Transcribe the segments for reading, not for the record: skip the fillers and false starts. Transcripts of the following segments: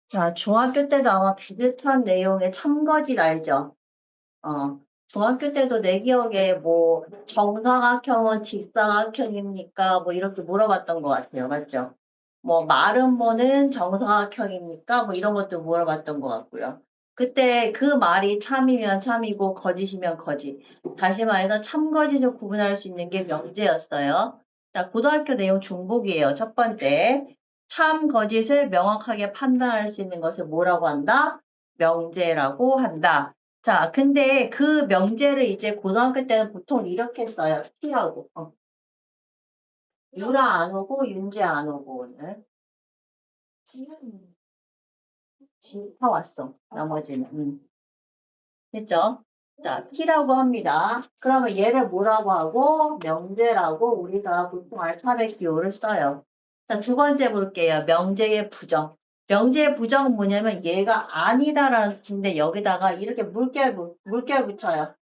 자, 중학교 때도 아마 비슷한 내용의 참거짓 알죠? 중학교 때도 내 기억에 뭐 정사각형은 직사각형입니까? 뭐 이렇게 물어봤던 것 같아요. 맞죠? 뭐 마른 뭐는 정사각형입니까? 뭐 이런 것도 물어봤던 것 같고요. 그때 그 말이 참이면 참이고 거짓이면 거짓. 다시 말해서 참거짓을 구분할 수 있는 게 명제였어요. 자, 고등학교 내용 중복이에요. 첫 번째. 참 거짓을 명확하게 판단할 수 있는 것을 뭐라고 한다? 명제라고 한다. 자, 근데 그 명제를 이제 고등학교 때는 보통 이렇게 써요. T라고. 유라 안 오고 윤재 안 오고 오늘. 지파 왔어. 나머지는. 됐죠? 자, T라고 합니다. 그러면 얘를 뭐라고 하고 명제라고 우리가 보통 알파벳 기호를 써요. 자, 두 번째 볼게요. 명제의 부정. 명제의 부정은 뭐냐면 얘가 아니다라는 뜻인데 여기다가 이렇게 물결 붙여요.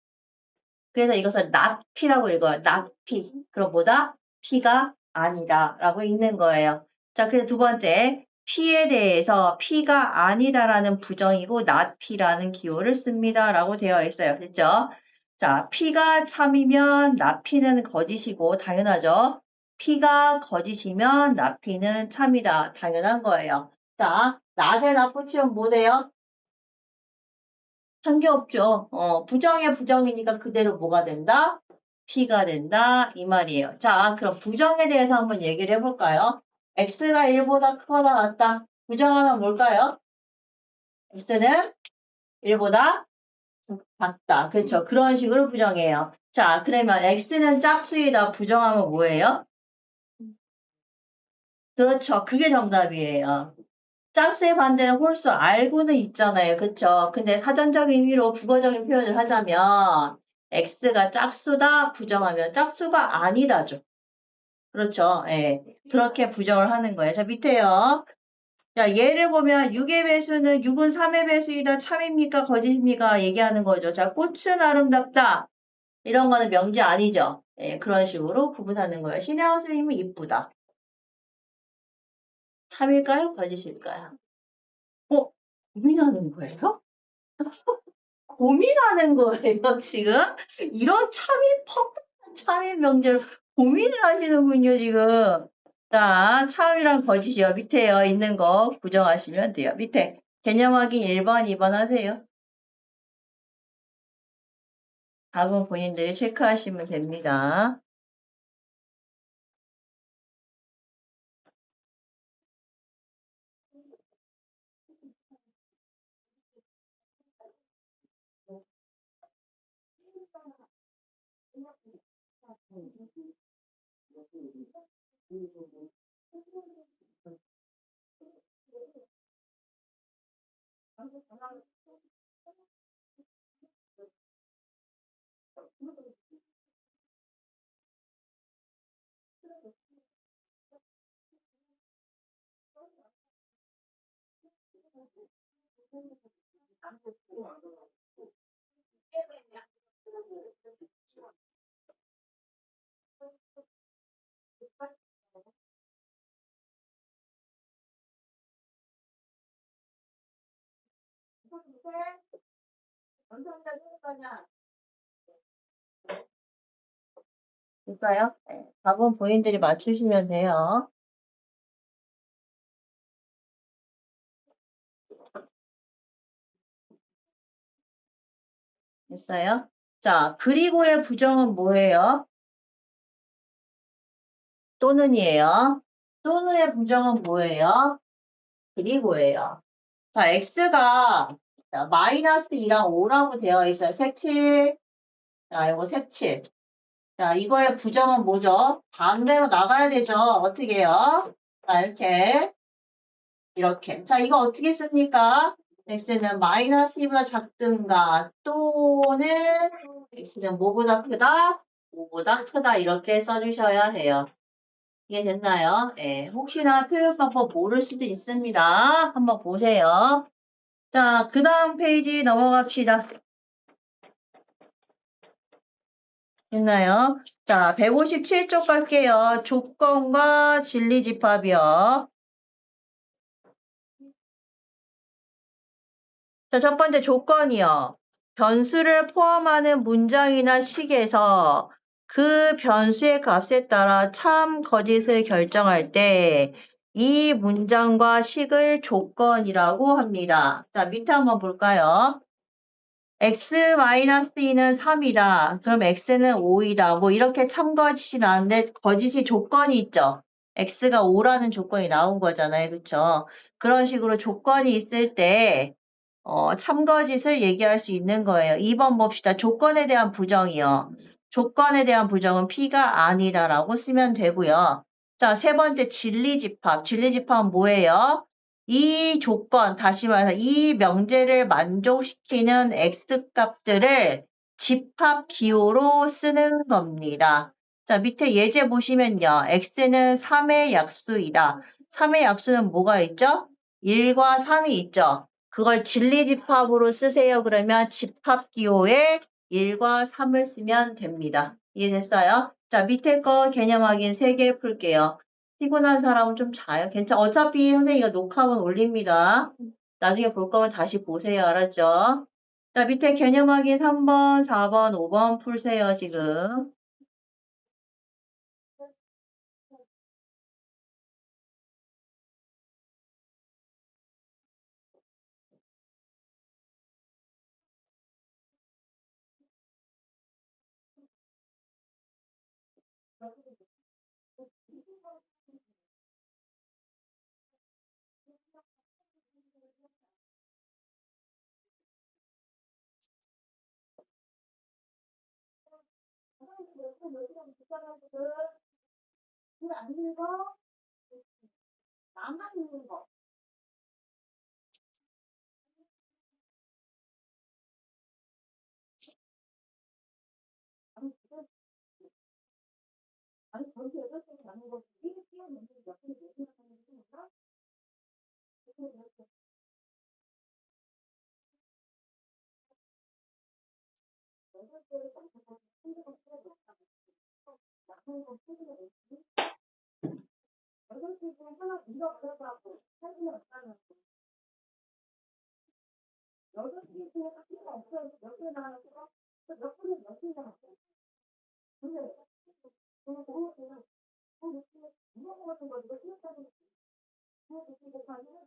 그래서 이것을 not P라고 읽어요. not P. 그럼 뭐다? P가 아니다라고 읽는 거예요. 자, 그래서 두 번째. P에 대해서 P가 아니다라는 부정이고 not P라는 기호를 씁니다라고 되어 있어요. 됐죠? 자, P가 참이면 not P는 거짓이고 당연하죠. P가 거짓이면 not P는 참이다. 당연한 거예요. 자, not에 not 붙이면 뭐 돼요? 한 게 없죠. 부정의 부정이니까 그대로 뭐가 된다? P가 된다. 이 말이에요. 자, 그럼 부정에 대해서 한번 얘기를 해볼까요? X가 1보다 크거나 같다. 부정하면 뭘까요? X는 1보다 작다. 그렇죠. 그런 식으로 부정해요. 자, 그러면 X는 짝수이다. 부정하면 뭐예요? 그렇죠. 그게 정답이에요. 짝수의 반대는 홀수 알고는 있잖아요. 그쵸? 근데 사전적인 의미로 국어적인 표현을 하자면 x가 짝수다 부정하면 짝수가 아니다죠. 그렇죠? 예. 그렇게 부정을 하는 거예요. 자, 밑에요. 자, 예를 보면 6의 배수는 6은 3의 배수이다. 참입니까? 거짓입니까? 얘기하는 거죠. 자, 꽃은 아름답다. 이런 거는 명제 아니죠. 예, 그런 식으로 구분하는 거예요. 신혜원 선생님은 이쁘다. 참일까요? 거짓일까요? 고민하는 거예요? 고민하는 거예요, 지금? 이런 참인 명제로 고민을 하시는군요, 지금. 자, 참이랑 거짓이요. 밑에요, 있는 거 부정하시면 돼요. 밑에 개념 확인 1번, 2번 하세요. 답은 본인들이 체크하시면 됩니다. 됐어요? 네. 답은 본인들이 맞추시면 돼요. 됐어요? 자, 그리고의 부정은 뭐예요? 또는이에요. 또는의 부정은 뭐예요? 그리고예요. 자, x가 마이너스 2랑 5라고 되어 있어요. 색칠. 자, 이거 색칠. 자, 이거의 부정은 뭐죠? 반대로 나가야 되죠. 어떻게 해요? 자, 이렇게. 자, 이거 어떻게 씁니까? x는 마이너스 2보다 작든가 또는 x는 뭐보다 크다? 5보다 크다. 이렇게 써주셔야 해요. 이게 됐나요? 네. 혹시나 표현 방법 모를 수도 있습니다. 한번 보세요. 자, 그 다음 페이지 넘어갑시다. 됐나요? 자, 157쪽 갈게요. 조건과 진리집합이요. 자, 첫 번째 조건이요. 변수를 포함하는 문장이나 식에서 그 변수의 값에 따라 참, 거짓을 결정할 때 이 문장과 식을 조건이라고 합니다. 자, 밑에 한번 볼까요? x-2는 3이다. 그럼 x는 5이다. 뭐 이렇게 참거짓이 나왔는데 거짓이 조건이 있죠. x가 5라는 조건이 나온 거잖아요. 그쵸? 그런 식으로 조건이 있을 때 참거짓을 얘기할 수 있는 거예요. 2번 봅시다. 조건에 대한 부정이요. 조건에 대한 부정은 P가 아니다라고 쓰면 되고요. 자, 세 번째 진리집합. 진리집합은 뭐예요? 이 조건, 다시 말해서 이 명제를 만족시키는 X값들을 집합 기호로 쓰는 겁니다. 자, 밑에 예제 보시면요. X는 3의 약수이다. 3의 약수는 뭐가 있죠? 1과 3이 있죠. 그걸 진리집합으로 쓰세요. 그러면 집합 기호에 1과 3을 쓰면 됩니다. 이해됐어요? 자, 밑에 거 개념 확인 3개 풀게요. 피곤한 사람은 좀 자요. 어차피 선생님이 녹화본 올립니다. 나중에 볼 거면 다시 보세요. 알았죠? 자, 밑에 개념 확인 3번, 4번, 5번 풀세요, 지금.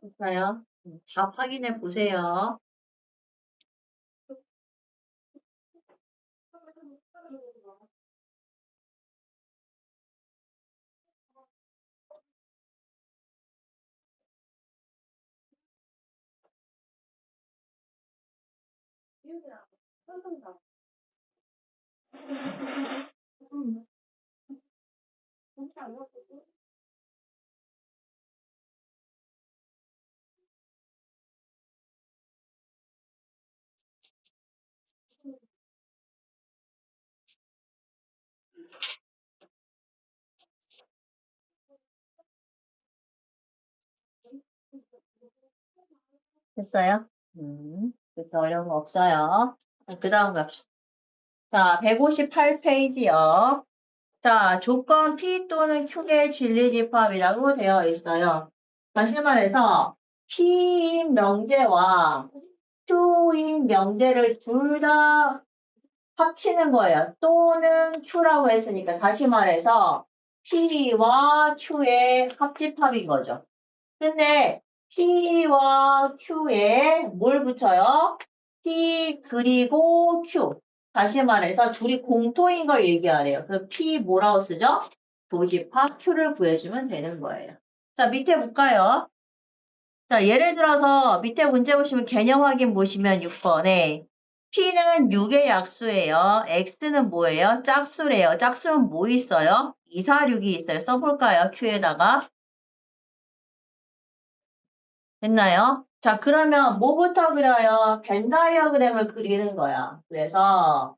됐어요? 답 확인해 보세요. 됐어요? 그렇게 어려운 거 없어요. 그 다음 갑시다. 자, 158페이지요. 자, 조건 P 또는 Q의 진리집합이라고 되어 있어요. 다시 말해서 P인 명제와 Q인 명제를 둘 다 합치는 거예요. 또는 Q라고 했으니까 다시 말해서 P와 Q의 합집합인 거죠. 근데 P와 Q에 뭘 붙여요? P 그리고 Q. 다시 말해서 둘이 공통인 걸 얘기하래요. 그럼 P 뭐라고 쓰죠? 교집합 Q를 구해주면 되는 거예요. 자, 밑에 볼까요? 자, 예를 들어서 밑에 문제 보시면 개념 확인 보시면 6번에 P는 6의 약수예요. X는 뭐예요? 짝수래요. 짝수는 뭐 있어요? 2, 4, 6이 있어요. 써볼까요? Q에다가. 됐나요? 자, 그러면 뭐부터 그려요? 벤 다이어그램을 그리는 거야. 그래서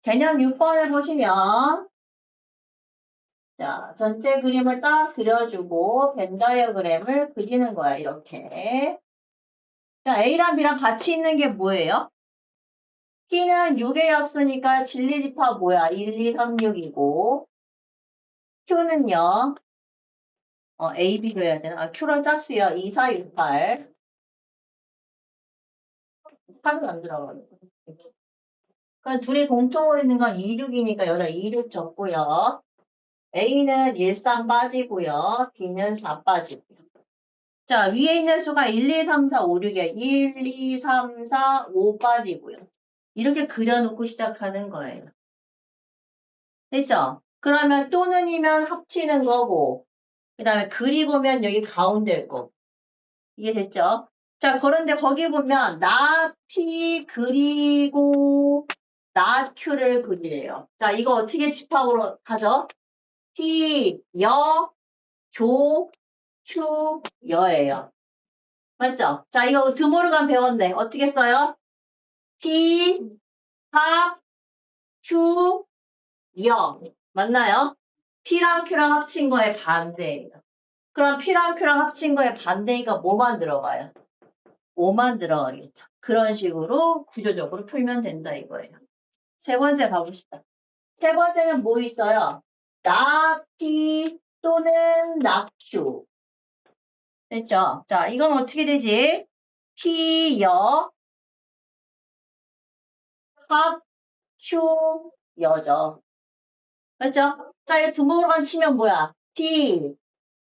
개념 6번을 보시면 자, 전체 그림을 딱 그려주고 벤 다이어그램을 그리는 거야. 이렇게. 자, A랑 B랑 같이 있는 게 뭐예요? T는 6의 합수니까 진리집합 뭐야? 1, 2, 3, 6이고 Q는요. A, B로 해야 되나? 아, Q랑 짝수야. 2, 4, 6, 8. 8은 안 들어가. 이렇게. 그럼 둘이 공통으로 있는 건 2, 6이니까 여기다 2, 6 적고요. A는 1, 3 빠지고요. B는 4 빠지고요. 자, 위에 있는 수가 1, 2, 3, 4, 5, 6이야. 1, 2, 3, 4, 5 빠지고요. 이렇게 그려놓고 시작하는 거예요. 됐죠? 그러면 또는이면 합치는 거고, 그 다음에 그리고면 여기 가운데일 거고. 이해됐죠? 자, 그런데 거기 보면 나 P 그리고 나 Q를 그리래요. 자, 이거 어떻게 집합으로 하죠? P, 여, 교, Q, 여예요. 맞죠? 자, 이거 드모르간 배웠네. 어떻게 써요? P, 합, Q, 여. 맞나요? P랑 Q랑 합친 거의 반대예요. 그럼 P랑 Q랑 합친 거의 반대니까 뭐만 들어가요? 5만 들어가겠죠. 그런 식으로 구조적으로 풀면 된다 이거예요. 세 번째 가봅시다. 세 번째는 뭐 있어요? 나 P 또는 나 Q. 됐죠? 자, 이건 어떻게 되지? P 여 합 Q 여죠. 맞죠? 자, 이 두모로간 치면 뭐야? P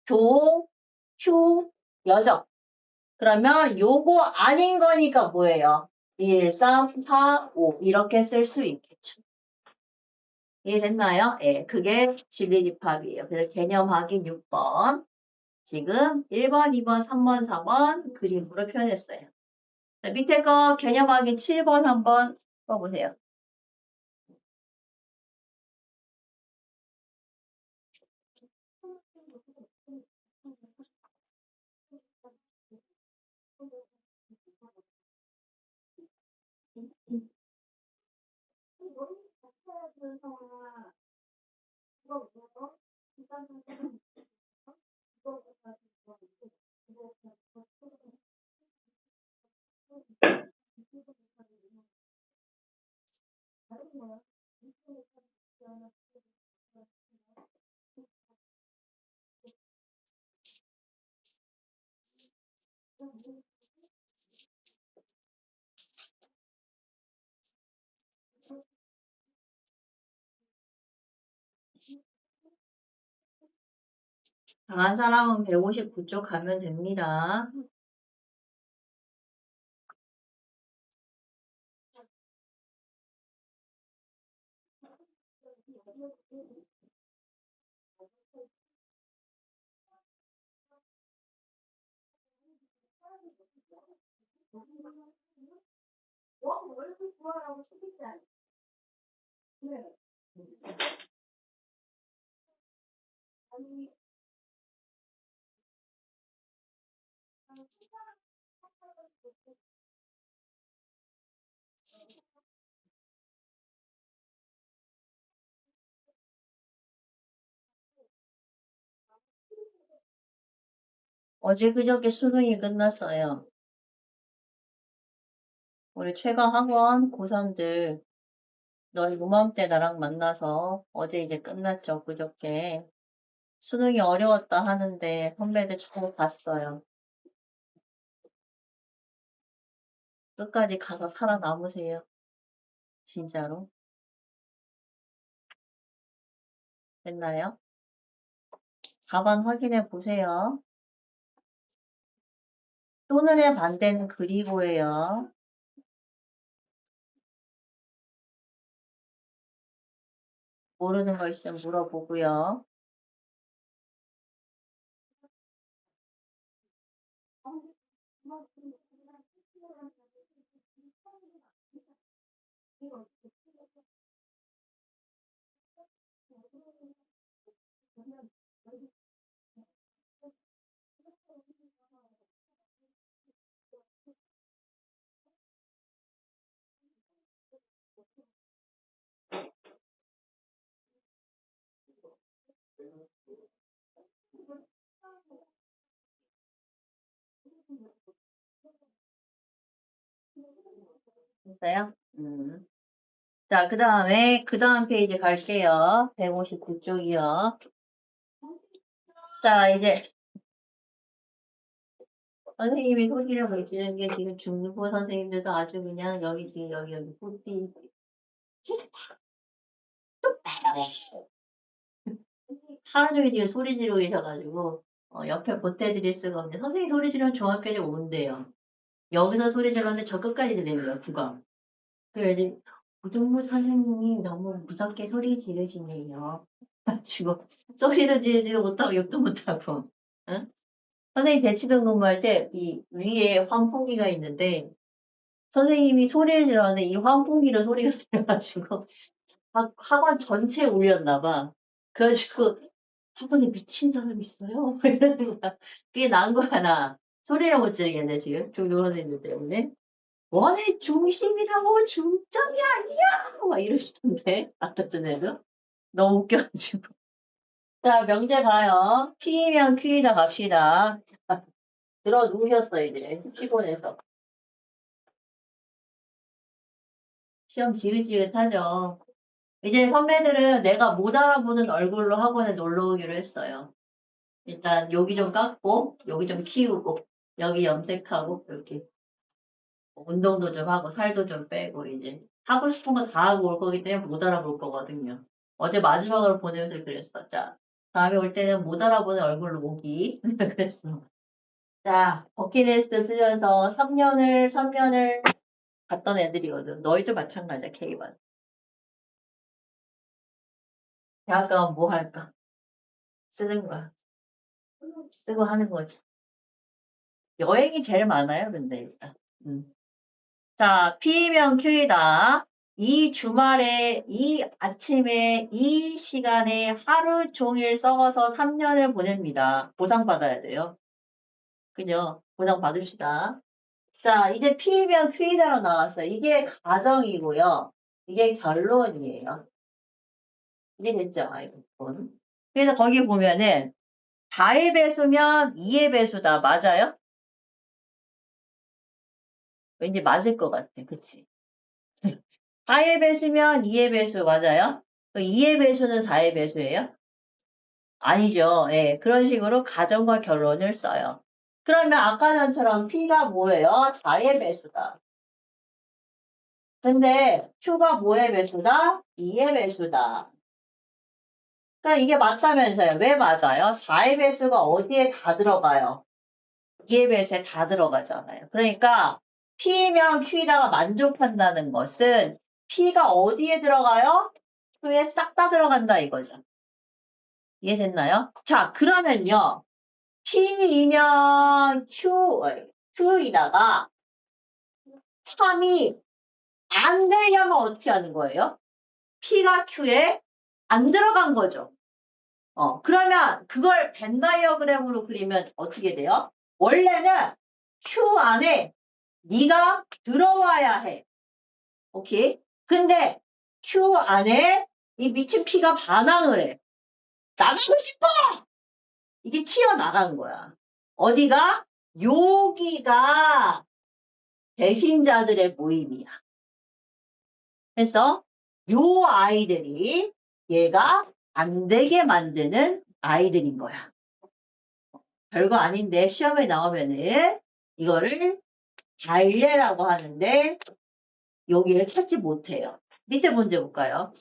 교 Q 여죠. 그러면 요거 아닌 거니까 뭐예요? 1, 3, 4, 5 이렇게 쓸 수 있겠죠. 이해됐나요? 예, 그게 진리집합이에요. 그래서 개념 확인 6번. 지금 1번, 2번, 3번, 4번 그림으로 표현했어요. 자, 밑에 거 개념 확인 7번 한번 써보세요. 강한 사람은 159쪽 가면 됩니다. 어제 그저께 수능이 끝났어요. 우리 최강학원 고3들 너희 요맘때 나랑 만나서 어제 이제 끝났죠. 그저께 수능이 어려웠다 하는데 선배들 잘 봤어요. 끝까지 가서 살아남으세요. 진짜로. 됐나요? 답안 확인해 보세요. 또는의 반대는 그리고예요. 모르는 거 있으면 물어보고요. 됐어요? 자, 그 다음 페이지 갈게요. 159쪽이요. 자, 이제 선생님이 소리를 못 지르는 게 지금 중등부 선생님들도 아주 그냥 여기 지금 여기 뽀삐 하루 종일 지금 소리 지르고 계셔가지고 옆에 보태드릴 수가 없는데 선생님 소리 지르면 중학교에 온대요. 여기서 소리 질렀는데 저 끝까지 들리네요. 국어. 그래서 이제 고등부 선생님이 너무 무섭게 소리 지르시네요. 가지고 소리도 지르지도 못하고 욕도 못하고. 응? 선생님 대치동 근무할 때 이 위에 환풍기가 있는데 선생님이 소리를 질렀는데 이 환풍기로 소리가 들려가지고 학원 전체에 울렸나 봐. 그래가지고 학원에 미친 사람 있어요? 이러는 거야. 그게 난 거야 나. 소리를 못 지르겠네 지금 중도 선생님들 때문에. 원의 중심이라고 중점이 아니야! 막 이러시던데 아까 전에도. 너무 웃겨가지고. 자 명제 가요. P면 Q이다 갑시다. 자, 들어 누우셨어 이제 피곤해서. 시험 지긋지긋하죠. 이제 선배들은 내가 못 알아보는 얼굴로 학원에 놀러 오기로 했어요. 일단 여기 좀 깎고 여기 좀 키우고 여기 염색하고 이렇게 운동도 좀 하고 살도 좀 빼고 이제 하고 싶은 거 다 하고 올 거기 때문에 못 알아볼 거거든요. 어제 마지막으로 보내면서 그랬어. 자, 다음에 올 때는 못 알아보는 얼굴로 오기. 그랬어. 자, 버킷리스트 쓰면서 3년을 갔던 애들이거든. 너희도 마찬가지야, K1. 대학 가면 뭐 할까? 쓰는 거야. 쓰고 하는 거지. 여행이 제일 많아요, 근데 일단. 자, P면 Q이다. 이 주말에, 이 아침에, 이 시간에 하루 종일 썩어서 3년을 보냅니다. 보상받아야 돼요. 그죠? 보상 받읍시다. 자, 이제 P면 Q이다로 나왔어요. 이게 가정이고요. 이게 결론이에요. 이해됐죠? 아이고, 그래서 거기 보면은 4의 배수면 2의 배수다. 맞아요? 왠지 맞을 것 같아. 그치? 4의 배수면 2의 배수 맞아요? 2의 배수는 4의 배수예요? 아니죠. 예, 그런 식으로 가정과 결론을 써요. 그러면 아까 전처럼 P가 뭐예요? 4의 배수다. 근데 Q가 뭐의 배수다? 2의 배수다. 그러니까 이게 맞다면서요. 왜 맞아요? 4의 배수가 어디에 다 들어가요? 2의 배수에 다 들어가잖아요. 그러니까 P면 Q에다가 만족한다는 것은 P가 어디에 들어가요? Q에 싹 다 들어간다 이거죠. 이해됐나요? 자, 그러면요. P이면 Q이다가 3이 안 되려면 어떻게 하는 거예요? P가 Q에 안 들어간 거죠. 그러면 그걸 벤 다이어그램으로 그리면 어떻게 돼요? 원래는 Q 안에 네가 들어와야 해. 오케이? 근데 Q 안에 이 미친 P가 반항을 해. 나가고 싶어! 이게 튀어나간 거야. 어디가? 여기가 배신자들의 모임이야. 그래서 요 아이들이 얘가 안 되게 만드는 아이들인 거야. 별거 아닌데 시험에 나오면은 이거를 잘례라고 하는데 여기를 찾지 못해요. 밑에 문제 볼까요?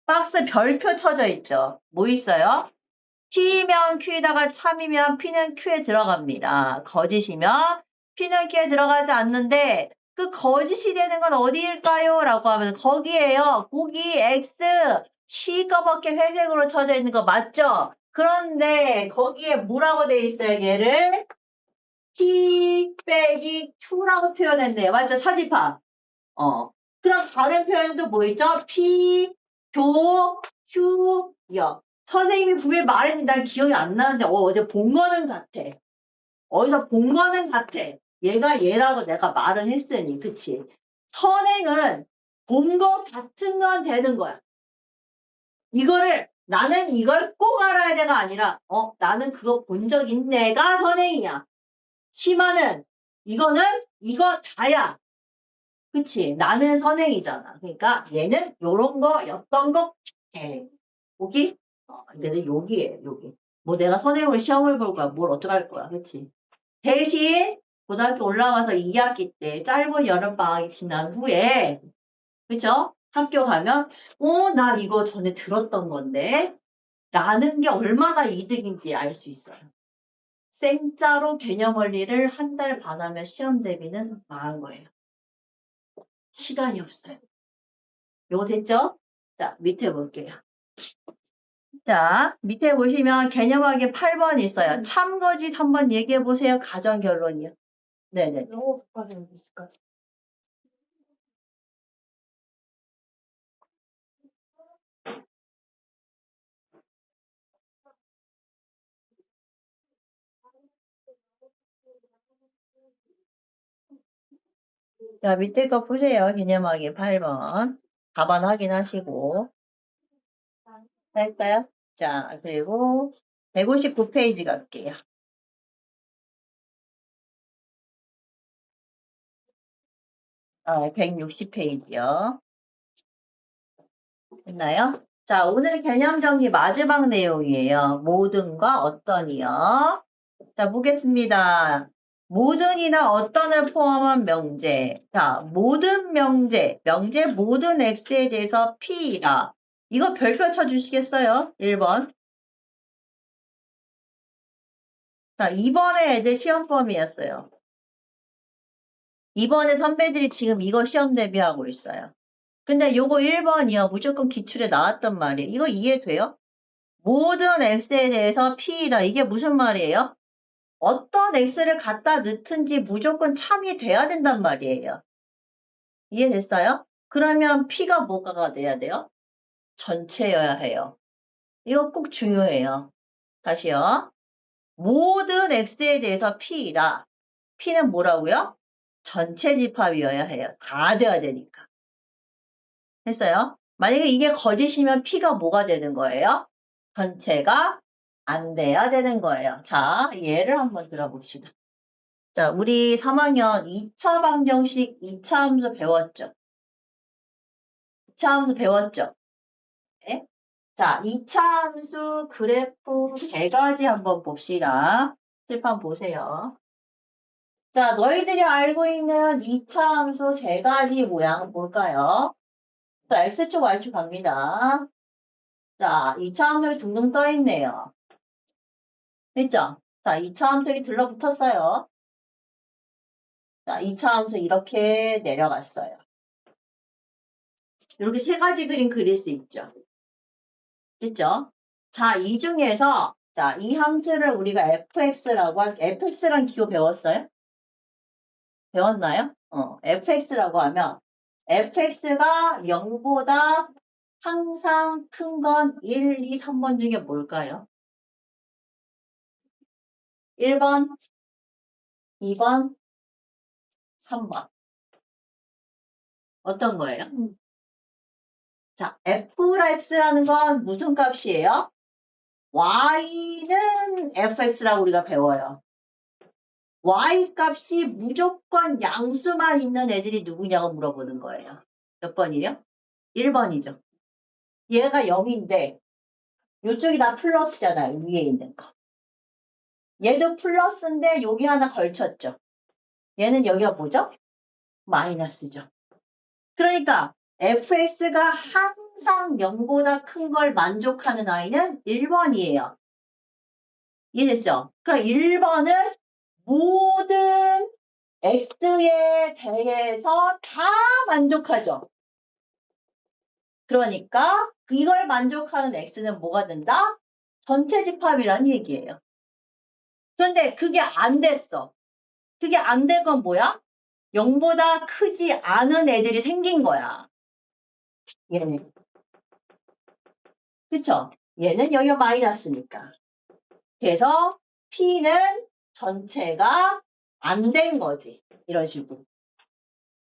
박스 별표 쳐져 있죠. 뭐 있어요? P면 Q에다가 참이면 P는 Q에 들어갑니다. 거짓이면 P는 Q에 들어가지 않는데 그 거짓이 되는 건 어디일까요? 라고 하면 거기에요. 거기 X 시꺼멓게 회색으로 쳐져 있는 거 맞죠? 그런데 거기에 뭐라고 돼 있어요? 얘를 P 빼기 Q라고 표현했네요. 맞죠? 사집합. 그럼 다른 표현도 뭐 있죠? P, 교, Q, 역. 선생님이 분명히 말했는데 난 기억이 안 나는데 어제 본 거는 같아. 어디서 본 거는 같아. 얘가 얘라고 내가 말을 했으니 그치? 선행은 본 거 같은 건 되는 거야. 이거를 나는 이걸 꼭 알아야 돼가 아니라 나는 그거 본 적 있네가 선행이야. 치마는 이거는 이거 다야. 그치? 나는 선행이잖아. 그러니까 얘는 요런 거, 였던 거, 여기? 얘는 여기에, 여기. 뭐 내가 선행으로 시험을 볼 거야. 뭘 어떡할 거야. 그치? 대신 고등학교 올라와서 2학기 때 짧은 여름방학이 지난 후에 그죠? 학교 가면 나 이거 전에 들었던 건데 라는 게 얼마나 이득인지 알 수 있어요. 생짜로 개념 원리를 한 달 반 하면 시험 대비는 망한 거예요. 시간이 없어요. 요거 됐죠? 자, 밑에 볼게요. 자, 밑에 보시면 개념 확인 8번 있어요. 참거짓 한번 얘기해 보세요. 가정 결론이요. 네네. 영어 교과서에 있을까요? 자, 밑에 거 보세요. 개념하기 8번. 답안 확인하시고. 할까요? 자, 그리고 159페이지 갈게요. 160페이지요. 됐나요? 자, 오늘 개념 정리 마지막 내용이에요. 모든과 어떤이요. 자, 보겠습니다. 모든이나 어떤을 포함한 명제. 자, 모든 명제. 명제 모든 x에 대해서 p이다. 이거 별표 쳐주시겠어요? 1번. 자, 2번에 애들 시험 범위였어요. 2번에 선배들이 지금 이거 시험 대비하고 있어요. 근데 요거 1번이요. 무조건 기출에 나왔단 말이에요. 이거 이해돼요? 모든 x에 대해서 p이다. 이게 무슨 말이에요? 어떤 x를 갖다 넣든지 무조건 참이 돼야 된단 말이에요. 이해됐어요? 그러면 p가 뭐가 돼야 돼요? 전체여야 해요. 이거 꼭 중요해요. 다시요. 모든 x에 대해서 p이다. p는 뭐라고요? 전체 집합이어야 해요. 다 돼야 되니까. 했어요? 만약에 이게 거짓이면 p가 뭐가 되는 거예요? 전체가 안 돼야 되는 거예요. 자, 예를 한번 들어봅시다. 자, 우리 3학년 2차 방정식 2차 함수 배웠죠? 2차 함수 배웠죠? 네? 자, 2차 함수 그래프 세 가지 한번 봅시다. 칠판 보세요. 자, 너희들이 알고 있는 2차 함수 세 가지 모양 볼까요? 자, X축, Y축 갑니다. 자, 2차 함수이 둥둥 떠 있네요. 됐죠? 자, 2차 함수이 들러붙었어요. 자, 2차 함수 이렇게 내려갔어요. 이렇게 세 가지 그림 그릴 수 있죠. 됐죠? 자, 이 중에서 자, 이 함수를 우리가 fx라고 fx란 기호 배웠어요? 배웠나요? fx라고 하면 fx가 0보다 항상 큰 건 1, 2, 3번 중에 뭘까요? 1번, 2번, 3번. 어떤 거예요? 자, fx라는 건 무슨 값이에요? y는 fx라고 우리가 배워요. y 값이 무조건 양수만 있는 애들이 누구냐고 물어보는 거예요. 몇 번이요? 1번이죠. 얘가 0인데 이쪽이 다 플러스잖아요. 위에 있는 거. 얘도 플러스인데 여기 하나 걸쳤죠. 얘는 여기가 뭐죠? 마이너스죠. 그러니까 fx가 항상 0보다 큰 걸 만족하는 아이는 1번이에요. 이해됐죠? 그럼 1번은 모든 x에 대해서 다 만족하죠. 그러니까 이걸 만족하는 x는 뭐가 된다? 전체 집합이란 얘기예요. 그런데 그게 안 됐어. 그게 안 된 건 뭐야? 0보다 크지 않은 애들이 생긴 거야. 얘는. 그쵸? 얘는 여기가 마이너스니까. 그래서 P는 전체가 안 된 거지. 이런 식으로.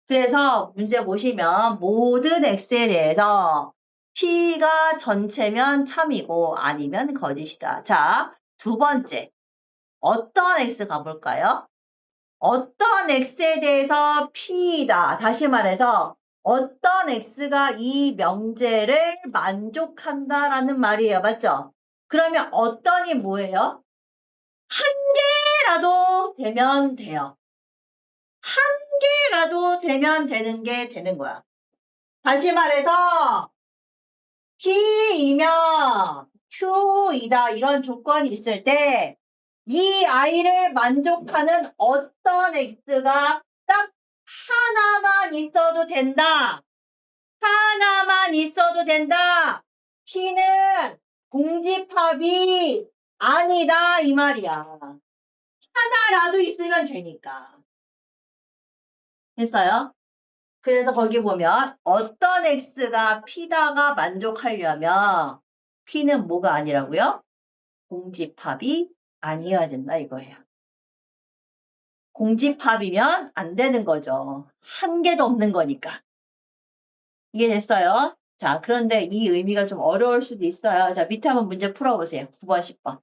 그래서 문제 보시면 모든 X에 대해서 P가 전체면 참이고 아니면 거짓이다. 자, 두 번째. 어떤 X 가볼까요? 어떤 x에 대해서 p다. 다시 말해서 어떤 x가 이 명제를 만족한다라는 말이에요. 맞죠? 그러면 어떤이 뭐예요? 한 개라도 되면 돼요. 한 개라도 되면 되는 게 되는 거야. 다시 말해서 P이면 Q이다 이런 조건이 있을 때 이 아이를 만족하는 어떤 X가 딱 하나만 있어도 된다. 하나만 있어도 된다. P는 공집합이 아니다 이 말이야. 하나라도 있으면 되니까. 됐어요? 그래서 거기 보면 어떤 x가 p다가 만족하려면 p는 뭐가 아니라고요? 공집합이 아니어야 된다 이거예요. 공집합이면 안 되는 거죠. 한 개도 없는 거니까. 이해됐어요? 자, 그런데 이 의미가 좀 어려울 수도 있어요. 자, 밑에 한번 문제 풀어보세요. 9번, 10번.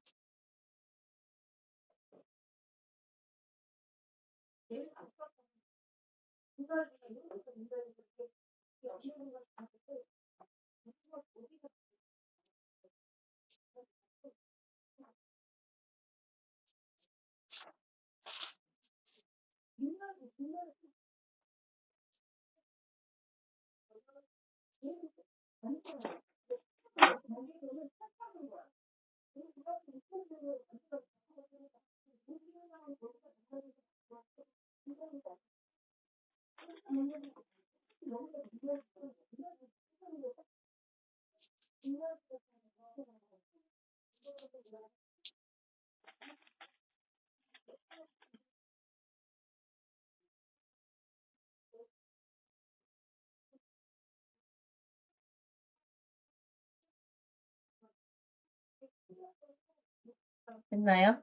됐나요?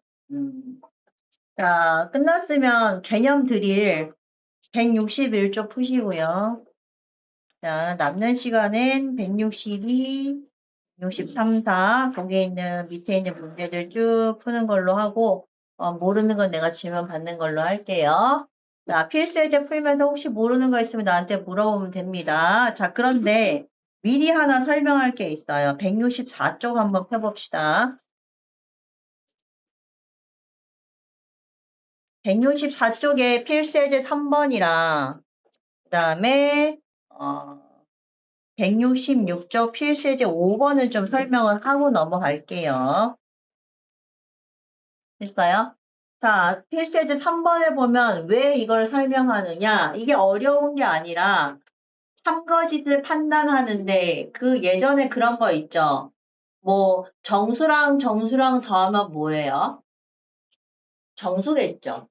자, 끝났으면 개념 드릴 161쪽 푸시고요. 자, 남는 시간은 162, 63, 4 거기에 있는 밑에 있는 문제들 쭉 푸는 걸로 하고 모르는 건 내가 질문 받는 걸로 할게요. 자, 필수 예제 풀면서 혹시 모르는 거 있으면 나한테 물어보면 됩니다. 자, 그런데 미리 하나 설명할 게 있어요. 164쪽 한번 펴봅시다. 164쪽에 필수 예제 3번이랑 그 다음에 166쪽 필수 예제 5번을 좀 설명을 하고 넘어갈게요. 됐어요? 자, 필수 예제 3번을 보면 왜 이걸 설명하느냐? 이게 어려운 게 아니라 참거짓을 판단하는데 그 예전에 그런 거 있죠? 뭐 정수랑 정수랑 더하면 뭐예요? 정수겠죠.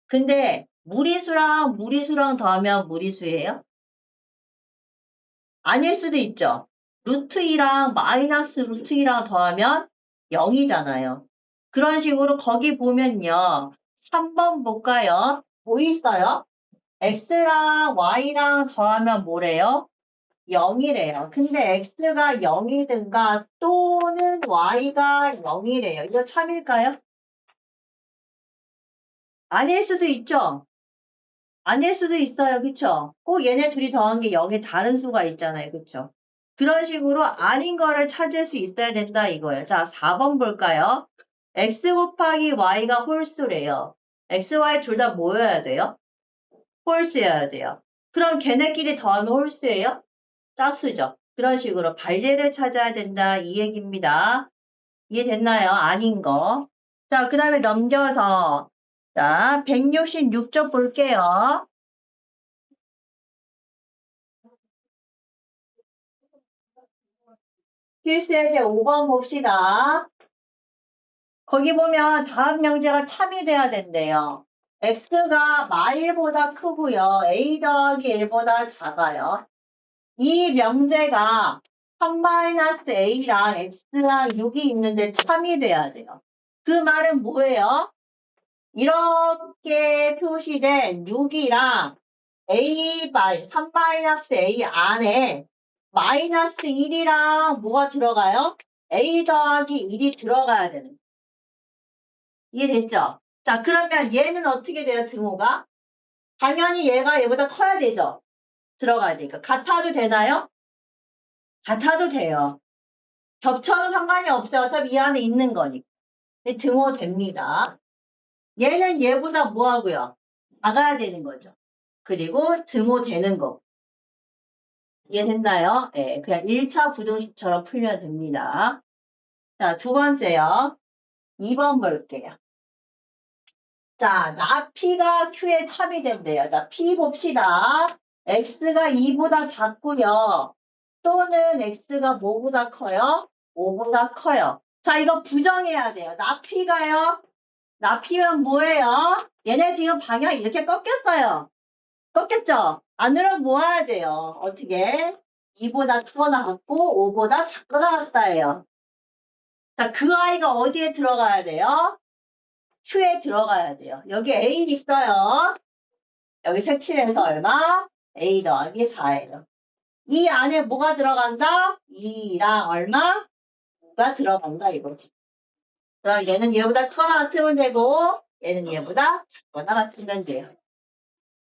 근데 무리수랑 무리수랑 더하면 무리수예요? 아닐 수도 있죠. 루트 2랑 마이너스 루트 2랑 더하면 0이잖아요. 그런 식으로 거기 보면요. 3번 볼까요? 뭐 있어요? x랑 y랑 더하면 뭐래요? 0이래요. 근데 x가 0이든가 또는 y가 0이래요. 이거 참일까요? 아닐 수도 있죠. 아닐 수도 있어요. 그쵸? 꼭 얘네 둘이 더한 게 0의 다른 수가 있잖아요. 그쵸? 그런 식으로 아닌 거를 찾을 수 있어야 된다 이거예요. 자, 4번 볼까요? x 곱하기 y가 홀수래요. x, y 둘 다 뭐여야 돼요? 홀수여야 돼요. 그럼 걔네끼리 더하면 홀수예요? 짝수죠. 그런 식으로 반례를 찾아야 된다 이 얘기입니다. 이해됐나요? 아닌 거. 자, 그 다음에 넘겨서 자, 166쪽 볼게요. 필수예제 5번 봅시다. 거기 보면 다음 명제가 참이 돼야 된대요. x가 마일보다 크고요. a 더하기 1보다 작아요. 이 명제가 3-a랑 x랑 6이 있는데 참이 돼야 돼요. 그 말은 뭐예요? 이렇게 표시된 6이랑 a 3-a 안에 마이너스 1이랑 뭐가 들어가요? a 더하기 1이 들어가야 되는 거예요. 이해됐죠? 자, 그러면 얘는 어떻게 돼요, 등호가? 당연히 얘가 얘보다 커야 되죠? 들어가야 되니까. 같아도 되나요? 같아도 돼요. 겹쳐도 상관이 없어요. 어차피 이 안에 있는 거니까. 등호 됩니다. 얘는 얘보다 뭐 하고요? 작아야 되는 거죠. 그리고 등호 되는 거. 이해됐나요? 네, 그냥 1차 부등식처럼 풀면 됩니다. 자, 두 번째요. 2번 볼게요. 자, 나 P가 Q에 참이된대요. 자, P 봅시다. X가 2보다 작고요. 또는 X가 뭐보다 커요? 5보다 커요. 자, 이거 부정해야 돼요. 나 P가요. 나 P면 뭐예요? 얘네 지금 방향 이렇게 꺾였어요. 꺾였죠? 안으로 모아야 돼요. 어떻게? 2보다 크거나 같고 5보다 작거나 같다예요. 자, 그 아이가 어디에 들어가야 돼요? Q에 들어가야 돼요. 여기 A 있어요. 여기 색칠해서 얼마? A 더하기 4예요. 이 안에 뭐가 들어간다? 2랑 얼마? 5가 들어간다 이거지. 그럼 얘는 얘보다 크거나 같으면 되고 얘는 얘보다 작거나 같으면 돼요.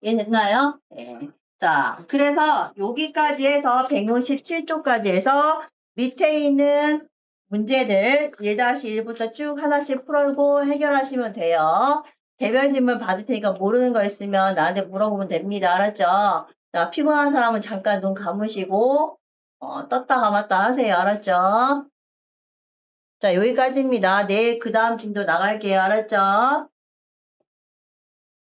이해됐나요? 네. 자, 그래서 여기까지 해서 167쪽까지 해서 밑에 있는 문제들 1-1부터 쭉 하나씩 풀고 해결하시면 돼요. 개별 질문 받을 테니까 모르는 거 있으면 나한테 물어보면 됩니다. 알았죠? 자, 피곤한 사람은 잠깐 눈 감으시고 떴다 감았다 하세요. 알았죠? 자, 여기까지입니다. 내일 그 다음 진도 나갈게요. 알았죠?